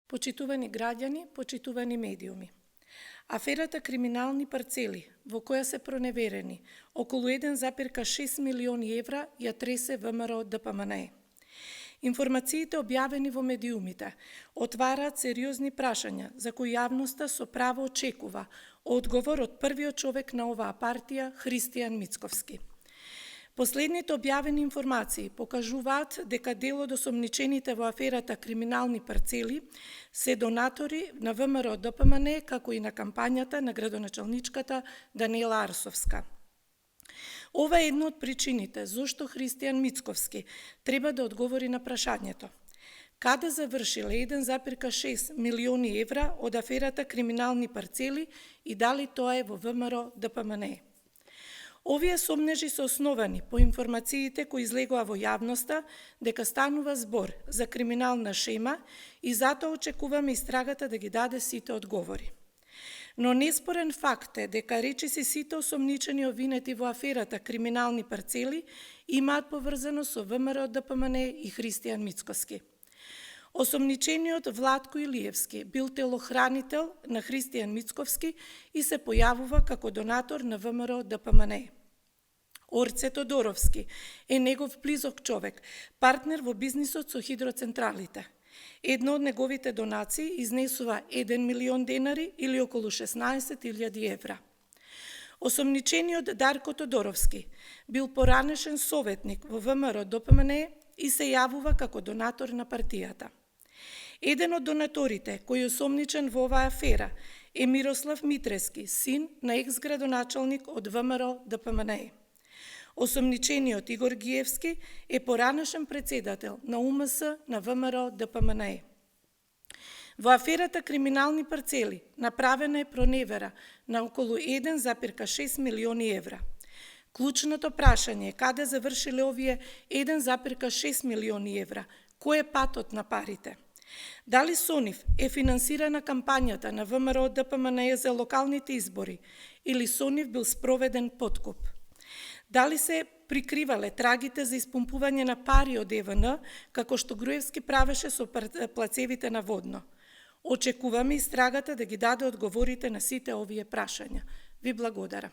Почитувани граѓани, почитувани медиуми. Аферата криминални парцели, во која се проневерени околу 1,6 милиони евра, ја тресе ВМРО ДПМНЕ. Информациите објавени во медиумите отвараат сериозни прашања за кои јавноста со право очекува одговор од првиот човек на оваа партија, Христијан Мицковски. Последните објавени информации покажуваат дека дел од осомничените во аферата криминални парцели се донатори на ВМРО ДПМНЕ, како и на кампањата на градоначалничката Даниела Арсовска. Ова е една од причините зошто Христијан Мицковски треба да одговори на прашањето: каде завршиле 1,6 милиони евра од аферата криминални парцели и дали тоа е во ВМРО ДПМНЕ? Овие сомнежи се основани по информациите кои излегоа во јавноста дека станува збор за криминална шема и затоа очекуваме истрагата да ги даде сите одговори. Но неспорен факт е дека речиси сите осомничени обвинети во аферата криминални парцели имаат поврзано со ВМРО ДПМНЕ и Христијан Мицковски. Осомничениот Владко Илиевски бил телохранител на Христијан Мицковски и се појавува како донатор на ВМРО ДПМНЕ. Орце Тодоровски е негов близок човек, партнер во бизнисот со хидроцентралите. Една од неговите донации изнесува 1 милион денари или околу 16.000 евра. Осомничениот Дарко Тодоровски бил поранешен советник во ВМРО ДПМНЕ и се јавува како донатор на партијата. Еден од донаторите кој е осомничен во оваа афера е Мирослав Митрески, син на екс-градоначалник од ВМРО ДПМНЕ. Осомничениот Игор Гиевски е поранешен председател на УМС на ВМРО ДПМНЕ. Во аферата криминални парцели направена е проневера на околу 1,6 милиони евра. Клучното прашање е каде завршиле овие 1,6 милиони евра, кој е патот на парите? Дали со нив е финансирана кампањата на ВМРО ДПМНЕ за локалните избори или со нив бил спроведен подкуп? Дали се прикривале трагите за испумпување на пари од ЕВН, како што Груевски правеше со плацевите на Водно? Очекуваме истрагата да ги даде одговорите на сите овие прашања. Ви благодарам.